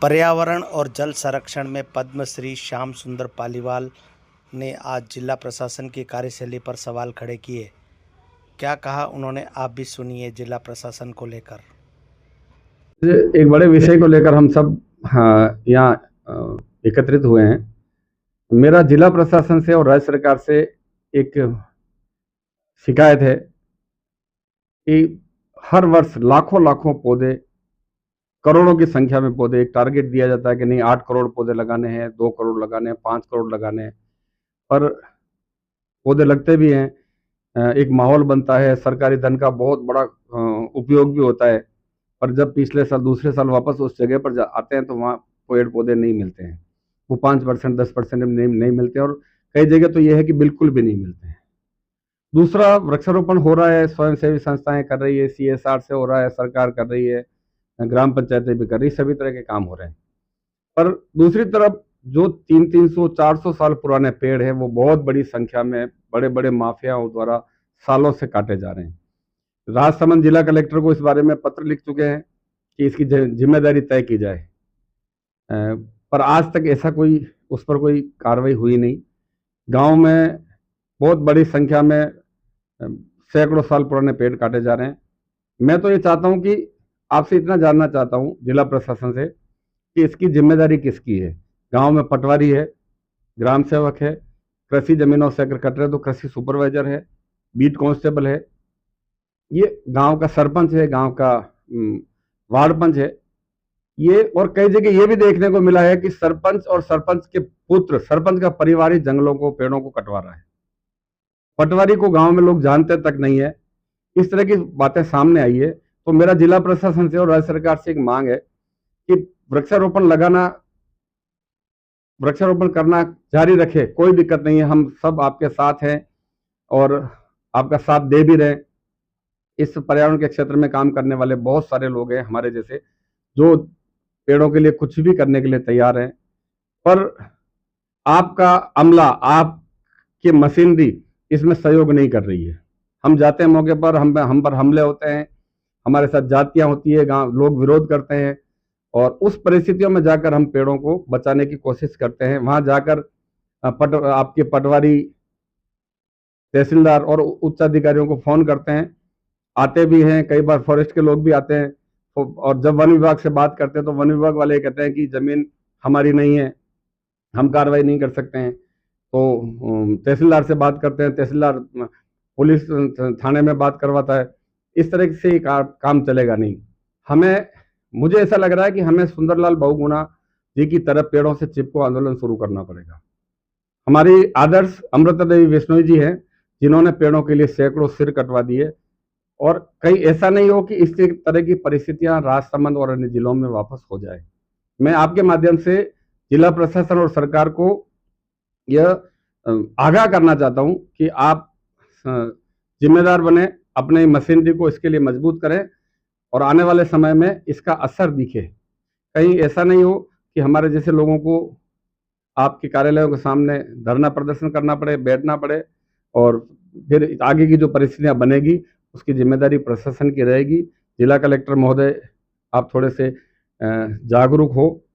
पर्यावरण और जल संरक्षण में पद्मश्री श्याम सुंदर पालीवाल ने आज जिला प्रशासन की कार्यशैली पर सवाल खड़े किए। क्या कहा उन्होंने, आप भी सुनिए जिला प्रशासन को लेकर। एक बड़े विषय को लेकर हम सब यहाँ एकत्रित हुए हैं। मेरा जिला प्रशासन से और राज्य सरकार से एक शिकायत है कि हर वर्ष लाखों लाखों पौधे, करोड़ों की संख्या में पौधे, एक टारगेट दिया जाता है कि नहीं 8 करोड़ पौधे लगाने हैं, 2 करोड़ लगाने हैं, 5 करोड़ लगाने हैं, पर पौधे लगते भी हैं। एक माहौल बनता है, सरकारी धन का बहुत बड़ा उपयोग भी होता है। पर जब पिछले साल दूसरे साल वापस उस जगह पर आते हैं तो वहाँ पेड़ पौधे नहीं मिलते हैं। वो 5% 10% नहीं मिलते हैं, और कई जगह तो ये है कि बिल्कुल भी नहीं मिलते हैं। दूसरा, वृक्षारोपण हो रहा है, स्वयंसेवी संस्थाएं कर रही है, CSR से हो रहा है, सरकार कर रही है, ग्राम पंचायतें भी कर रही है, सभी तरह के काम हो रहे हैं। पर दूसरी तरफ जो 300 400 साल पुराने पेड़ हैं, वो बहुत बड़ी संख्या में बड़े बड़े माफियाओं द्वारा सालों से काटे जा रहे हैं। राजसमंद जिला कलेक्टर को इस बारे में पत्र लिख चुके हैं कि इसकी जिम्मेदारी तय की जाए, पर आज तक ऐसा कोई उस पर कोई कार्रवाई हुई नहीं। गांव में बहुत बड़ी संख्या में सैकड़ों साल पुराने पेड़ काटे जा रहे हैं। मैं तो ये चाहता हूं कि आपसे इतना जानना चाहता हूं जिला प्रशासन से कि इसकी जिम्मेदारी किसकी है। गांव में पटवारी है, ग्राम सेवक है, कृषि जमीनों से अगर कट रहे तो कृषि सुपरवाइजर है, बीट कांस्टेबल है, ये गांव का सरपंच है, गांव का वार्ड पंच है। ये और कई जगह ये भी देखने को मिला है कि सरपंच और सरपंच के पुत्र, सरपंच का परिवार ही जंगलों को, पेड़ों को कटवा रहा है। पटवारी को गांव में लोग जानते तक नहीं है। इस तरह की बातें सामने आई है। तो मेरा जिला प्रशासन से और राज्य सरकार से एक मांग है कि वृक्षारोपण करना जारी रखे, कोई दिक्कत नहीं है, हम सब आपके साथ हैं और आपका साथ दे भी रहे। इस पर्यावरण के क्षेत्र में काम करने वाले बहुत सारे लोग हैं हमारे जैसे, जो पेड़ों के लिए कुछ भी करने के लिए तैयार हैं। पर आपका अमला, आपकी मशीनरी इसमें सहयोग नहीं कर रही है। हम जाते हैं मौके पर, हम पर हमले होते हैं, हमारे साथ जातियां होती है, गांव लोग विरोध करते हैं, और उस परिस्थितियों में जाकर हम पेड़ों को बचाने की कोशिश करते हैं। वहां जाकर आपके पटवारी, तहसीलदार और उच्च अधिकारियों को फोन करते हैं, आते भी हैं, कई बार फॉरेस्ट के लोग भी आते हैं। और जब वन विभाग से बात करते हैं तो वन विभाग वाले कहते हैं कि जमीन हमारी नहीं है, हम कार्रवाई नहीं कर सकते हैं। तो तहसीलदार से बात करते हैं, तहसीलदार पुलिस थाने में बात करवाता है। इस तरह से ही काम चलेगा नहीं। मुझे ऐसा लग रहा है कि हमें सुंदरलाल बहुगुणा जी की तरफ पेड़ों से चिपको आंदोलन शुरू करना पड़ेगा। हमारी आदर्श अमृता देवी बिश्नोई जी हैं, जिन्होंने पेड़ों के लिए सैकड़ों सिर कटवा दिए, और कहीं ऐसा नहीं हो कि इस तरह की परिस्थितियां राजसमंद और अन्य जिलों में वापस हो जाए। मैं आपके माध्यम से जिला प्रशासन और सरकार को यह आगाह करना चाहता हूं कि आप जिम्मेदार बने, अपने मशीनरी को इसके लिए मजबूत करें और आने वाले समय में इसका असर दिखे। कहीं ऐसा नहीं हो कि हमारे जैसे लोगों को आपके कार्यालयों के सामने धरना प्रदर्शन करना पड़े, बैठना पड़े, और फिर आगे की जो परिस्थितियां बनेगी उसकी जिम्मेदारी प्रशासन की रहेगी। जिला कलेक्टर महोदय, आप थोड़े से जागरूक हो।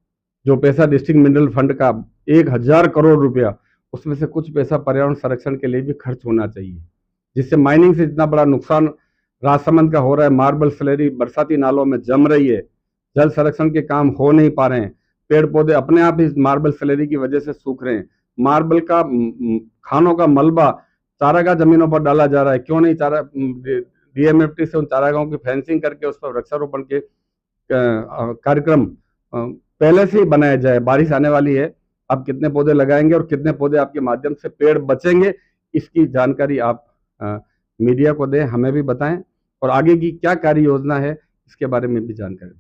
जो पैसा डिस्ट्रिक्ट मिनरल फंड का 1000 करोड़ रुपया, उसमें से कुछ पैसा पर्यावरण संरक्षण के लिए भी खर्च होना चाहिए, जिससे माइनिंग से इतना बड़ा नुकसान राजसमंद का हो रहा है। मार्बल स्लरी बरसाती नालों में जम रही है, जल संरक्षण के काम हो नहीं पा रहे हैं, पेड़ पौधे अपने आप इस मार्बल स्लरी की वजह से सूख रहे हैं। मार्बल का खानों का मलबा चारागाह जमीनों पर डाला जा रहा है। क्यों नहीं DMFT से उन चारागाहों की फेंसिंग करके उस पर वृक्षारोपण के कार्यक्रम पहले से ही बनाया जाए। बारिश आने वाली है, आप कितने पौधे लगाएंगे और कितने पौधे आपके माध्यम से पेड़ बचेंगे, इसकी जानकारी आप मीडिया को दें, हमें भी बताएं, और आगे की क्या कार्य योजना है इसके बारे में भी जानकारी दें।